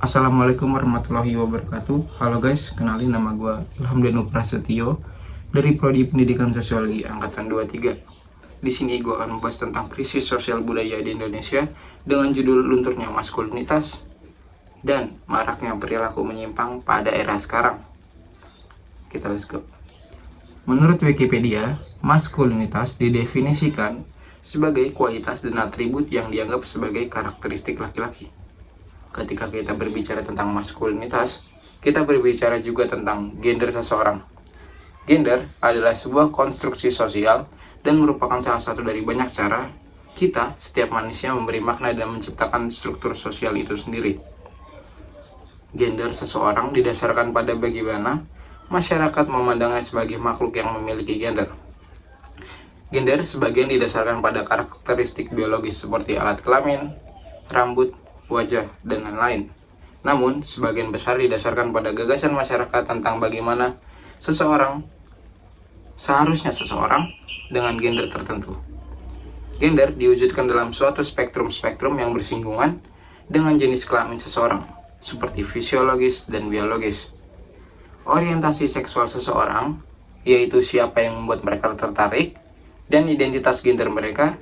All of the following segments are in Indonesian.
Assalamualaikum warahmatullahi wabarakatuh. Halo guys, kenalin nama gue Ilham Danu Prasetyo dari Prodi Pendidikan Sosiologi Angkatan 23. Di sini gue akan membahas tentang krisis sosial budaya di Indonesia dengan judul lunturnya maskulinitas dan maraknya perilaku menyimpang pada era sekarang. Kita let's go. Menurut Wikipedia, maskulinitas didefinisikan sebagai kualitas dan atribut yang dianggap sebagai karakteristik laki-laki. Ketika kita berbicara tentang maskulinitas, kita berbicara juga tentang gender seseorang. Gender adalah sebuah konstruksi sosial dan merupakan salah satu dari banyak cara setiap manusia memberi makna dan menciptakan struktur sosial itu sendiri. Gender seseorang didasarkan pada bagaimana masyarakat memandangnya sebagai makhluk yang memiliki gender. Gender sebagian didasarkan pada karakteristik biologis seperti alat kelamin, rambut, wajah, dan lain-lain. Namun, sebagian besar didasarkan pada gagasan masyarakat tentang bagaimana seharusnya seseorang dengan gender tertentu. Gender diwujudkan dalam suatu spektrum yang bersinggungan dengan jenis kelamin seseorang, seperti fisiologis dan biologis. Orientasi seksual seseorang, yaitu siapa yang membuat mereka tertarik, dan identitas gender mereka,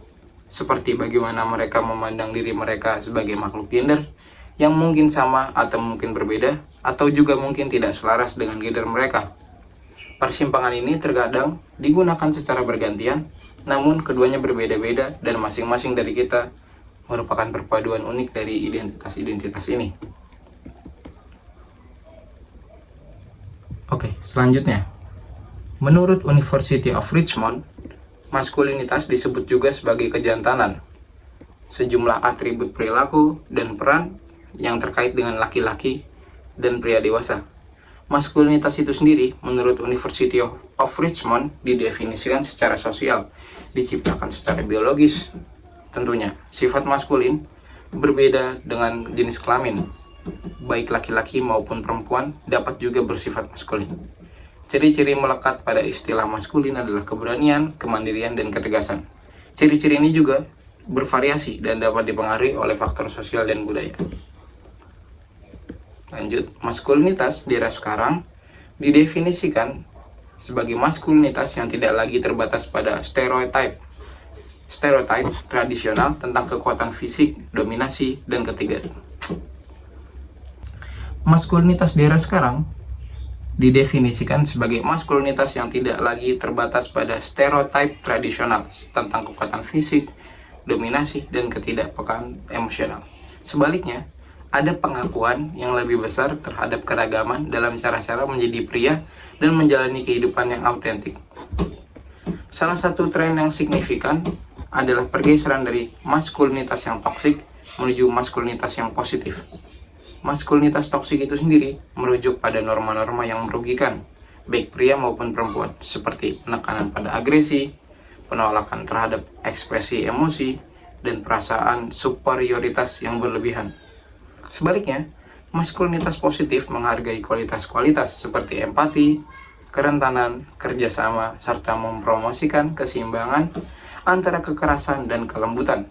seperti bagaimana mereka memandang diri mereka sebagai makhluk gender yang mungkin sama atau mungkin berbeda, atau juga mungkin tidak selaras dengan gender mereka. Persimpangan ini terkadang digunakan secara bergantian, namun keduanya berbeda-beda dan masing-masing dari kita merupakan perpaduan unik dari identitas-identitas ini. Oke, selanjutnya. Menurut University of Richmond, maskulinitas disebut juga sebagai kejantanan. Sejumlah atribut perilaku dan peran yang terkait dengan laki-laki dan pria dewasa. Maskulinitas itu sendiri, menurut University of Richmond, didefinisikan secara sosial, diciptakan secara biologis. Tentunya, sifat maskulin berbeda dengan jenis kelamin. Baik laki-laki maupun perempuan dapat juga bersifat maskulin. Ciri-ciri melekat pada istilah maskulin adalah keberanian, kemandirian, dan ketegasan. Ciri-ciri ini juga bervariasi dan dapat dipengaruhi oleh faktor sosial dan budaya. Lanjut, maskulinitas di era sekarang didefinisikan sebagai maskulinitas yang tidak lagi terbatas pada stereotip tradisional tentang kekuatan fisik, dominasi, dan ketiga. Maskulinitas di era sekarang didefinisikan sebagai maskulinitas yang tidak lagi terbatas pada stereotip tradisional tentang kekuatan fisik, dominasi, dan ketidakpekaan emosional. Sebaliknya, ada pengakuan yang lebih besar terhadap keragaman dalam cara-cara menjadi pria dan menjalani kehidupan yang autentik. Salah satu tren yang signifikan adalah pergeseran dari maskulinitas yang toksik menuju maskulinitas yang positif. Maskulinitas toksik itu sendiri merujuk pada norma-norma yang merugikan, baik pria maupun perempuan, seperti penekanan pada agresi, penolakan terhadap ekspresi emosi, dan perasaan superioritas yang berlebihan. Sebaliknya, maskulinitas positif menghargai kualitas-kualitas seperti empati, kerentanan, kerjasama, serta mempromosikan keseimbangan antara kekerasan dan kelembutan.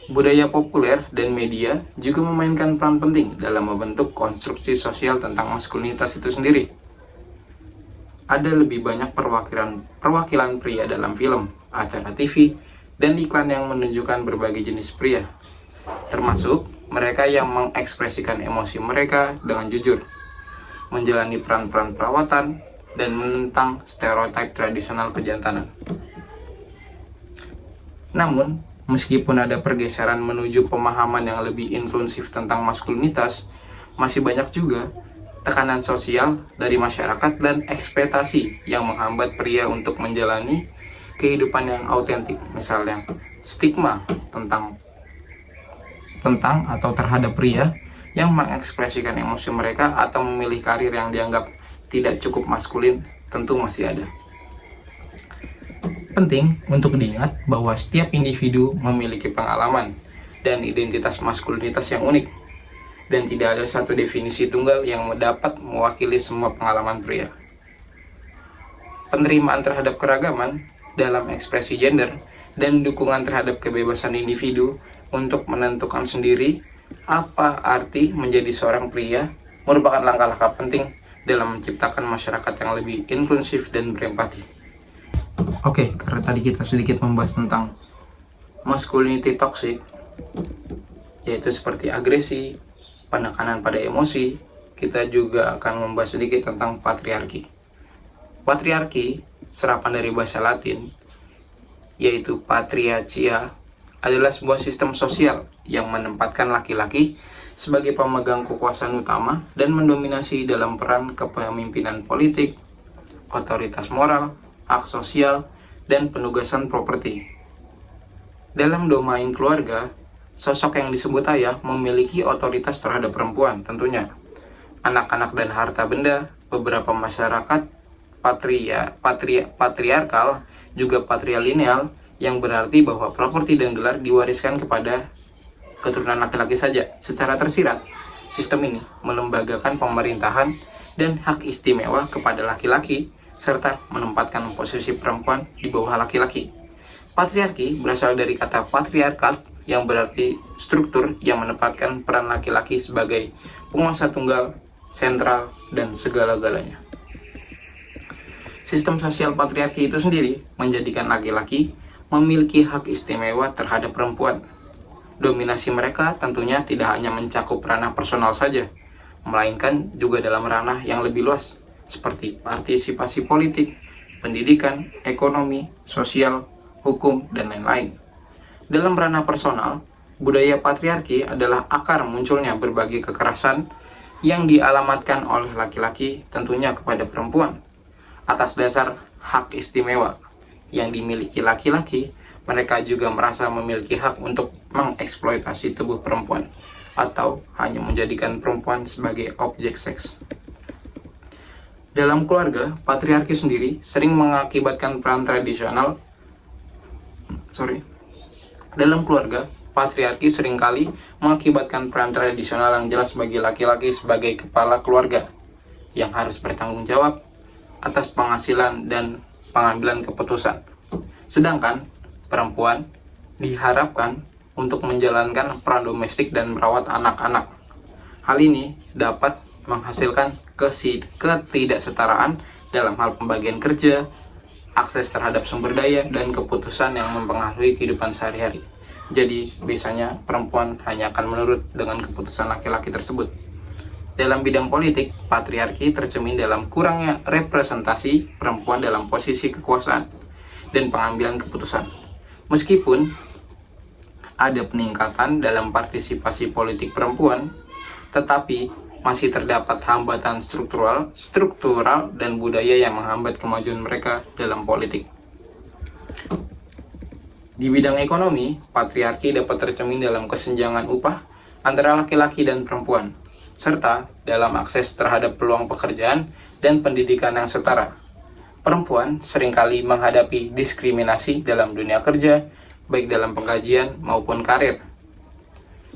Budaya populer dan media juga memainkan peran penting dalam membentuk konstruksi sosial tentang maskulinitas itu sendiri. Ada lebih banyak perwakilan pria dalam film, acara TV, dan iklan yang menunjukkan berbagai jenis pria, termasuk mereka yang mengekspresikan emosi mereka dengan jujur, menjalani peran-peran perawatan, dan menentang stereotip tradisional kejantanan. Namun, meskipun ada pergeseran menuju pemahaman yang lebih inklusif tentang maskulinitas, masih banyak juga tekanan sosial dari masyarakat dan ekspektasi yang menghambat pria untuk menjalani kehidupan yang autentik. Misalnya, stigma tentang atau terhadap pria yang mengekspresikan emosi mereka atau memilih karir yang dianggap tidak cukup maskulin tentu masih ada. Penting untuk diingat bahwa setiap individu memiliki pengalaman dan identitas maskulinitas yang unik, dan tidak ada satu definisi tunggal yang dapat mewakili semua pengalaman pria. Penerimaan terhadap keragaman dalam ekspresi gender dan dukungan terhadap kebebasan individu untuk menentukan sendiri Apa arti menjadi seorang pria merupakan langkah-langkah penting dalam menciptakan masyarakat yang lebih inklusif dan berempati. Oke, karena tadi kita sedikit membahas tentang masculinity toxic, yaitu seperti agresi, penekanan pada emosi, kita juga akan membahas sedikit tentang patriarki. Patriarki, serapan dari bahasa Latin, yaitu patriarchia, adalah sebuah sistem sosial yang menempatkan laki-laki sebagai pemegang kekuasaan utama dan mendominasi dalam peran kepemimpinan politik, otoritas moral, hak sosial, dan penugasan properti. Dalam domain keluarga, sosok yang disebut ayah memiliki otoritas terhadap perempuan tentunya. Anak-anak dan harta benda, beberapa masyarakat patriarkal juga patrilineal, yang berarti bahwa properti dan gelar diwariskan kepada keturunan laki-laki saja. Secara tersirat, sistem ini melembagakan pemerintahan dan hak istimewa kepada laki-laki, serta menempatkan posisi perempuan di bawah laki-laki. Patriarki berasal dari kata patriarkat, yang berarti struktur yang menempatkan peran laki-laki sebagai penguasa tunggal, sentral, dan segala-galanya. Sistem sosial patriarki itu sendiri menjadikan laki-laki memiliki hak istimewa terhadap perempuan. Dominasi mereka tentunya tidak hanya mencakup ranah personal saja, melainkan juga dalam ranah yang lebih luas, seperti partisipasi politik, pendidikan, ekonomi, sosial, hukum, dan lain-lain. Dalam ranah personal, budaya patriarki adalah akar munculnya berbagai kekerasan yang dialamatkan oleh laki-laki tentunya kepada perempuan. Atas dasar hak istimewa yang dimiliki laki-laki, mereka juga merasa memiliki hak untuk mengeksploitasi tubuh perempuan atau hanya menjadikan perempuan sebagai objek seks. Dalam keluarga, patriarki sendiri sering mengakibatkan peran tradisional. Dalam keluarga, patriarki seringkali mengakibatkan peran tradisional yang jelas bagi laki-laki sebagai kepala keluarga yang harus bertanggung jawab atas penghasilan dan pengambilan keputusan. Sedangkan perempuan diharapkan untuk menjalankan peran domestik dan merawat anak-anak. Hal ini dapat menghasilkan ketidaksetaraan dalam hal pembagian kerja, akses terhadap sumber daya, dan keputusan yang mempengaruhi kehidupan sehari-hari. Jadi, biasanya perempuan hanya akan menurut dengan keputusan laki-laki tersebut. Dalam bidang politik, patriarki tercermin dalam kurangnya representasi perempuan dalam posisi kekuasaan dan pengambilan keputusan. Meskipun ada peningkatan dalam partisipasi politik perempuan, tetapi masih terdapat hambatan struktural dan budaya yang menghambat kemajuan mereka dalam politik. Di bidang ekonomi, patriarki dapat tercermin dalam kesenjangan upah antara laki-laki dan perempuan, serta dalam akses terhadap peluang pekerjaan dan pendidikan yang setara. Perempuan seringkali menghadapi diskriminasi dalam dunia kerja, baik dalam penggajian maupun karir.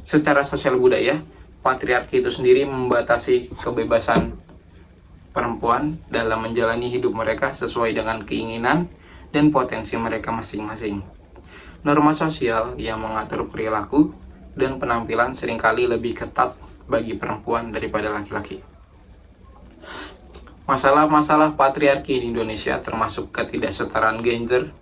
Secara sosial budaya, patriarki itu sendiri membatasi kebebasan perempuan dalam menjalani hidup mereka sesuai dengan keinginan dan potensi mereka masing-masing. Norma sosial yang mengatur perilaku dan penampilan seringkali lebih ketat bagi perempuan daripada laki-laki. Masalah-masalah patriarki di Indonesia termasuk ketidaksetaraan gender,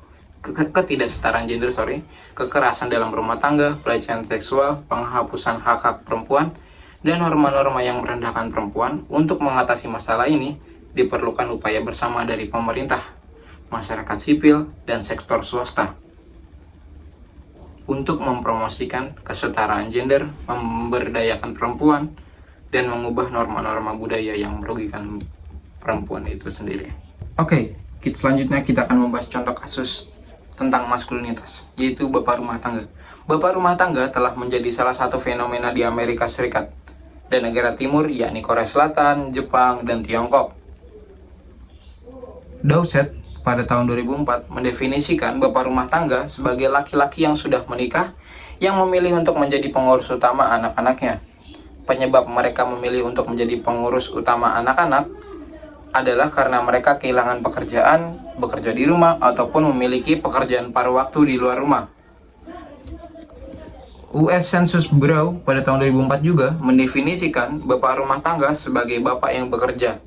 kekerasan dalam rumah tangga, pelecehan seksual, penghapusan hak-hak perempuan, dan norma-norma yang merendahkan perempuan. Untuk mengatasi masalah ini, diperlukan upaya bersama dari pemerintah, masyarakat sipil, dan sektor swasta untuk mempromosikan kesetaraan gender, memberdayakan perempuan, dan mengubah norma-norma budaya yang merugikan perempuan itu sendiri. Oke, selanjutnya kita akan membahas contoh kasus tentang maskulinitas, yaitu bapak rumah tangga. Bapak rumah tangga telah menjadi salah satu fenomena di Amerika Serikat dan negara timur, yakni Korea Selatan, Jepang, dan Tiongkok. Dowsett pada tahun 2004 mendefinisikan bapak rumah tangga sebagai laki-laki yang sudah menikah yang memilih untuk menjadi pengurus utama anak-anaknya. Penyebab mereka memilih untuk menjadi pengurus utama anak-anak adalah karena mereka kehilangan pekerjaan, bekerja di rumah, ataupun memiliki pekerjaan paruh waktu di luar rumah. US Census Bureau pada tahun 2004 juga mendefinisikan bapak rumah tangga sebagai bapak yang bekerja,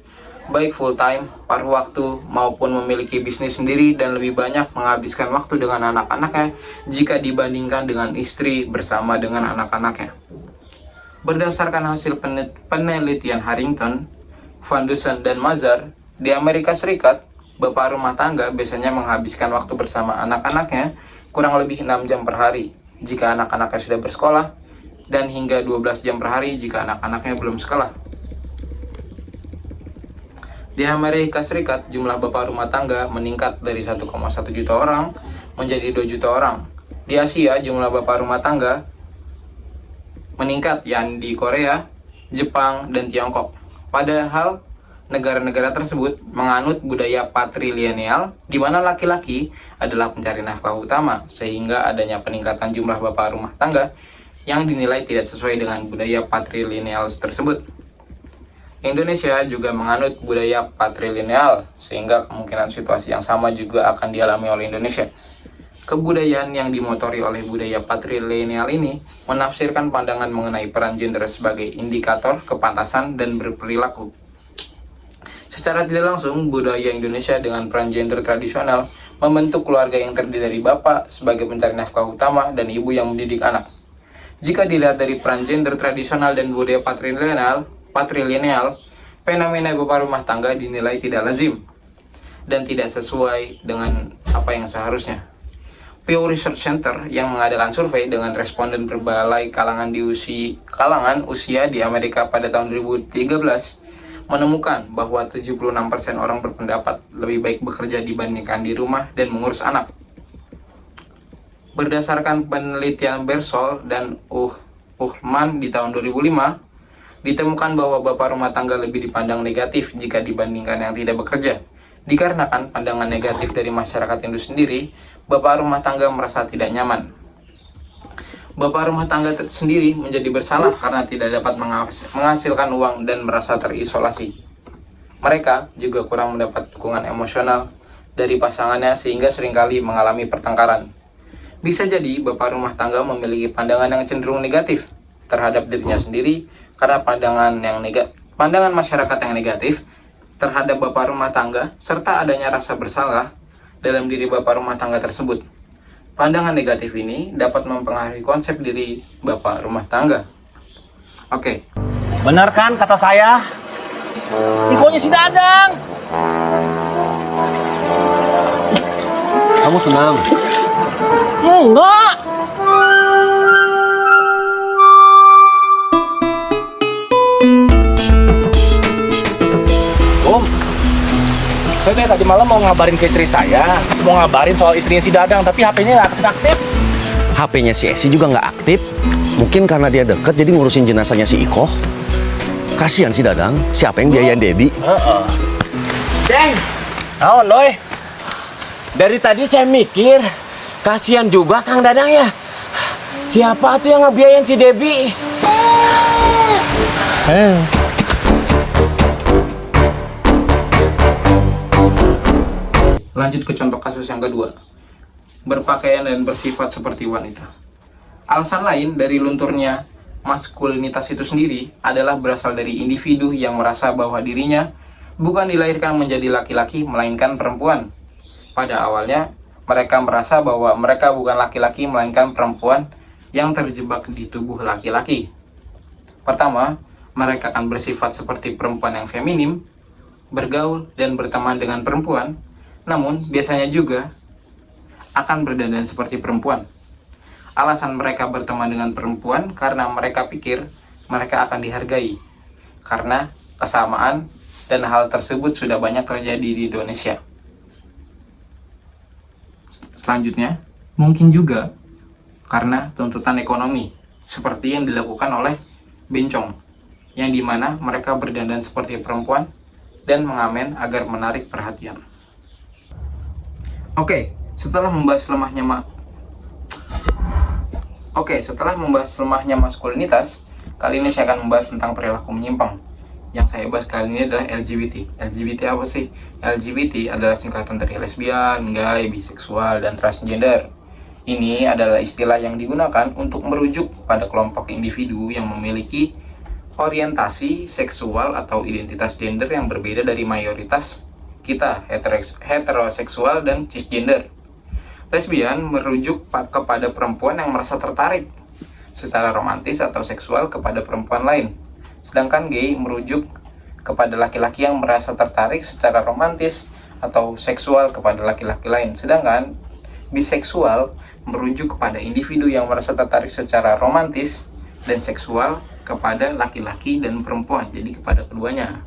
baik full-time, paruh waktu, maupun memiliki bisnis sendiri dan lebih banyak menghabiskan waktu dengan anak-anaknya jika dibandingkan dengan istri bersama dengan anak-anaknya. Berdasarkan hasil penelitian Harrington, Foundation, dan Mazar, di Amerika Serikat, bapak rumah tangga biasanya menghabiskan waktu bersama anak-anaknya kurang lebih 6 jam per hari jika anak-anaknya sudah bersekolah, dan hingga 12 jam per hari jika anak-anaknya belum sekolah. Di Amerika Serikat, jumlah bapak rumah tangga meningkat dari 1,1 juta orang menjadi 2 juta orang. Di Asia, jumlah bapak rumah tangga meningkat, yang di Korea, Jepang, dan Tiongkok. Padahal, negara-negara tersebut menganut budaya patrilineal, di mana laki-laki adalah pencari nafkah utama, sehingga adanya peningkatan jumlah bapak rumah tangga yang dinilai tidak sesuai dengan budaya patrilineal tersebut. Indonesia juga menganut budaya patrilineal, sehingga kemungkinan situasi yang sama juga akan dialami oleh Indonesia. Kebudayaan yang dimotori oleh budaya patrilineal ini menafsirkan pandangan mengenai peran gender sebagai indikator kepantasan dan berperilaku. Secara tidak langsung, budaya Indonesia dengan peran gender tradisional membentuk keluarga yang terdiri dari bapak sebagai pencari nafkah utama dan ibu yang mendidik anak. Jika dilihat dari peran gender tradisional dan budaya patrilineal, fenomena bapak rumah tangga dinilai tidak lazim dan tidak sesuai dengan apa yang seharusnya. Pew Research Center yang mengadakan survei dengan responden berbagai kalangan usia di Amerika pada tahun 2013 menemukan bahwa 76% orang berpendapat lebih baik bekerja dibandingkan di rumah dan mengurus anak. Berdasarkan penelitian Bersol dan Ullman di tahun 2005, ditemukan bahwa bapak rumah tangga lebih dipandang negatif jika dibandingkan yang tidak bekerja. Dikarenakan pandangan negatif dari masyarakat itu sendiri, bapak rumah tangga merasa tidak nyaman. Bapak rumah tangga sendiri menjadi bersalah karena tidak dapat menghasilkan uang dan merasa terisolasi. Mereka juga kurang mendapat dukungan emosional dari pasangannya sehingga seringkali mengalami pertengkaran. Bisa jadi bapak rumah tangga memiliki pandangan yang cenderung negatif terhadap dirinya sendiri karena pandangan masyarakat yang negatif terhadap bapak rumah tangga serta adanya rasa bersalah dalam diri bapak rumah tangga tersebut. Pandangan negatif ini dapat mempengaruhi konsep diri bapak rumah tangga. Oke. Benar kan kata saya? Ikonya si Dadang. Kamu senang? Enggak. Saya tadi malam mau ngabarin ke istri saya, mau ngabarin soal istrinya si Dadang, tapi HP-nya nggak aktif. HP-nya si Esi juga nggak aktif. Mungkin karena dia deket jadi ngurusin jenazahnya si Iko. Kasihan si Dadang, siapa yang biayain Debi? Ceng, naon loy? Dari tadi saya mikir, kasihan juga Kang Dadang ya. Siapa tuh yang ngebiayain si Debi? Lanjut ke contoh kasus yang kedua. Berpakaian dan bersifat seperti wanita. Alasan lain dari lunturnya maskulinitas itu sendiri adalah berasal dari individu yang merasa bahwa dirinya bukan dilahirkan menjadi laki-laki melainkan perempuan. Pada awalnya, mereka merasa bahwa mereka bukan laki-laki melainkan perempuan yang terjebak di tubuh laki-laki. Pertama, mereka akan bersifat seperti perempuan yang feminim, bergaul dan berteman dengan perempuan, namun biasanya juga akan berdandan seperti perempuan. Alasan mereka berteman dengan perempuan karena mereka pikir mereka akan dihargai, karena kesamaan dan hal tersebut sudah banyak terjadi di Indonesia. Selanjutnya, mungkin juga karena tuntutan ekonomi, seperti yang dilakukan oleh bencong, yang dimana mereka berdandan seperti perempuan dan mengamen agar menarik perhatian. Setelah membahas lemahnya maskulinitas, kali ini saya akan membahas tentang perilaku menyimpang. Yang saya bahas kali ini adalah LGBT. LGBT apa sih? LGBT adalah singkatan dari lesbian, gay, biseksual, dan transgender. Ini adalah istilah yang digunakan untuk merujuk pada kelompok individu yang memiliki orientasi seksual atau identitas gender yang berbeda dari mayoritas kita, heteroseksual dan cisgender. Lesbian merujuk kepada perempuan yang merasa tertarik secara romantis atau seksual kepada perempuan lain. Sedangkan gay merujuk kepada laki-laki yang merasa tertarik secara romantis atau seksual kepada laki-laki lain. Sedangkan biseksual merujuk kepada individu yang merasa tertarik secara romantis dan seksual kepada laki-laki dan perempuan, jadi kepada keduanya.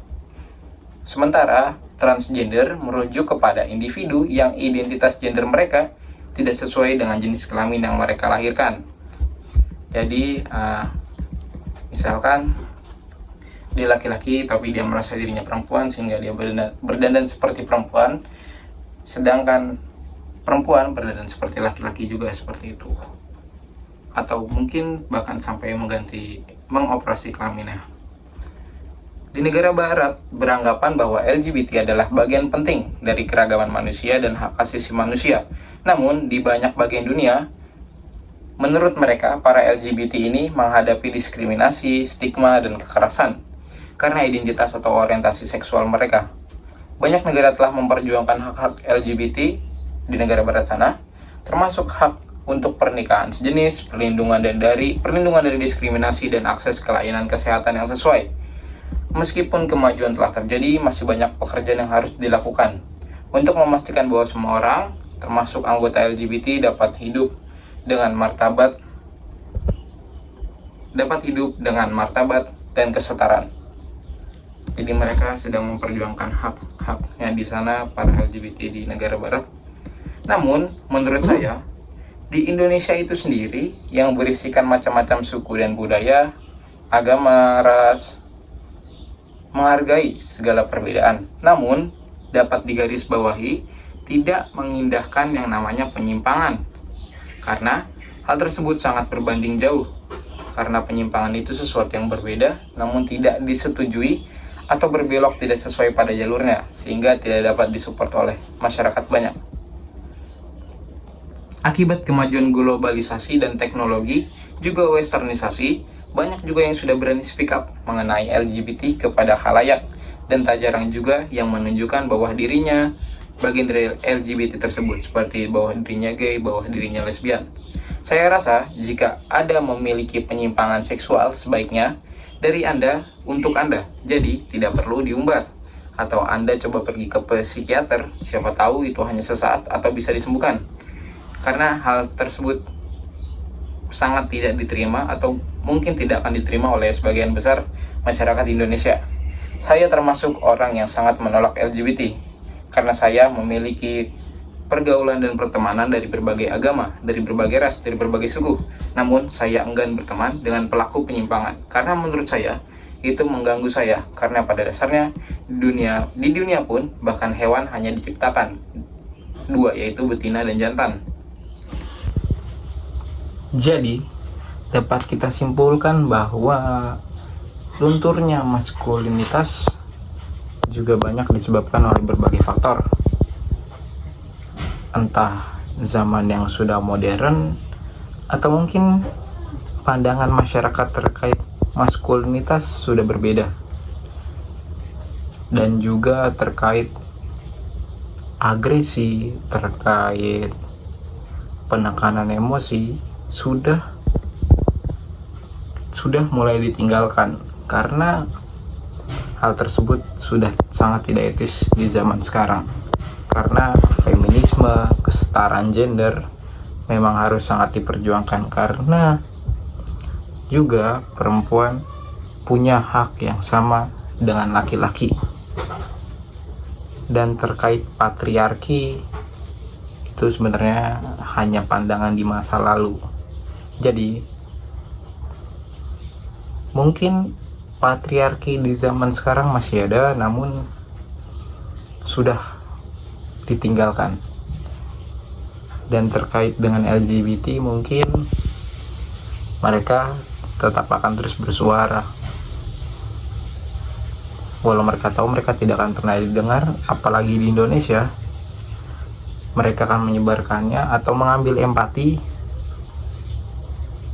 Sementara transgender merujuk kepada individu yang identitas gender mereka tidak sesuai dengan jenis kelamin yang mereka lahirkan. Jadi misalkan dia laki-laki tapi dia merasa dirinya perempuan sehingga dia berdandan seperti perempuan, sedangkan perempuan berdandan seperti laki-laki juga, seperti itu. Atau mungkin bahkan sampai mengoperasi kelaminnya. Di negara barat beranggapan bahwa LGBT adalah bagian penting dari keragaman manusia dan hak asasi manusia. Namun di banyak bagian dunia, menurut mereka para LGBT ini menghadapi diskriminasi, stigma, dan kekerasan karena identitas atau orientasi seksual mereka. Banyak negara telah memperjuangkan hak-hak LGBT di negara barat sana, termasuk hak untuk pernikahan sejenis, perlindungan dari diskriminasi, dan akses ke layanan kesehatan yang sesuai. Meskipun kemajuan telah terjadi, masih banyak pekerjaan yang harus dilakukan untuk memastikan bahwa semua orang, termasuk anggota LGBT, dapat hidup dengan martabat dan kesetaraan. Jadi mereka sedang memperjuangkan hak-haknya di sana, para LGBT di negara barat. Namun, menurut saya, di Indonesia itu sendiri yang berisikan macam-macam suku dan budaya, agama, ras, menghargai segala perbedaan, namun dapat digarisbawahi tidak mengindahkan yang namanya penyimpangan, karena hal tersebut sangat berbanding jauh, karena penyimpangan itu sesuatu yang berbeda namun tidak disetujui atau berbelok tidak sesuai pada jalurnya, sehingga tidak dapat disupport oleh masyarakat banyak. Akibat kemajuan globalisasi dan teknologi, juga westernisasi, banyak juga yang sudah berani speak up mengenai LGBT kepada khalayak, dan tak jarang juga yang menunjukkan bahwa dirinya bagian dari LGBT tersebut, seperti bahwa dirinya gay, bahwa dirinya lesbian. Saya rasa jika ada memiliki penyimpangan seksual, sebaiknya dari Anda untuk Anda, jadi tidak perlu diumbar. Atau Anda coba pergi ke psikiater, siapa tahu itu hanya sesaat atau bisa disembuhkan. Karena hal tersebut sangat tidak diterima atau mungkin tidak akan diterima oleh sebagian besar masyarakat Indonesia. Saya termasuk orang yang sangat menolak LGBT karena saya memiliki pergaulan dan pertemanan dari berbagai agama, dari berbagai ras, dari berbagai suku. Namun saya enggan berteman dengan pelaku penyimpangan karena menurut saya itu mengganggu saya, karena pada dasarnya di dunia pun bahkan hewan hanya diciptakan dua, yaitu betina dan jantan. Jadi, dapat kita simpulkan bahwa lunturnya maskulinitas juga banyak disebabkan oleh berbagai faktor. Entah zaman yang sudah modern, atau mungkin pandangan masyarakat terkait maskulinitas sudah berbeda. Dan juga terkait agresi, terkait penekanan emosi, sudah mulai ditinggalkan karena hal tersebut sudah sangat tidak etis di zaman sekarang, karena feminisme, kesetaraan gender memang harus sangat diperjuangkan, karena juga perempuan punya hak yang sama dengan laki-laki. Dan terkait patriarki, itu sebenarnya hanya pandangan di masa lalu. Jadi mungkin patriarki di zaman sekarang masih ada, namun sudah ditinggalkan. Dan terkait dengan LGBT, mungkin mereka tetap akan terus bersuara, walau mereka tahu mereka tidak akan pernah didengar, apalagi di Indonesia. Mereka akan menyebarkannya atau mengambil empati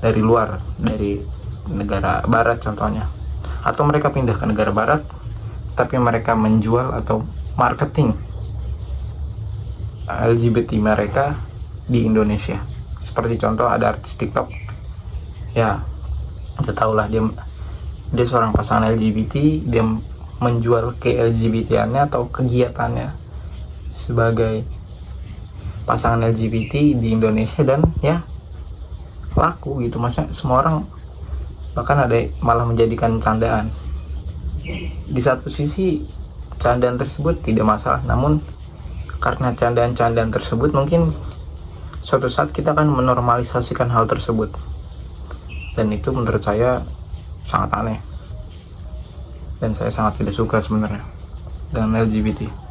dari luar, dari negara barat contohnya, atau mereka pindah ke negara barat tapi mereka menjual atau marketing LGBT mereka di Indonesia. Seperti contoh ada artis TikTok, ya kita tahulah dia seorang pasangan LGBT, dia menjual ke LGBT-annya atau kegiatannya sebagai pasangan LGBT di Indonesia, dan ya laku gitu. Maksudnya semua orang, bahkan ada malah menjadikan candaan. Di satu sisi candaan tersebut tidak masalah, namun karena candaan-candaan tersebut mungkin suatu saat kita akan menormalisasikan hal tersebut, dan itu menurut saya sangat aneh, dan saya sangat tidak suka sebenarnya dengan LGBT.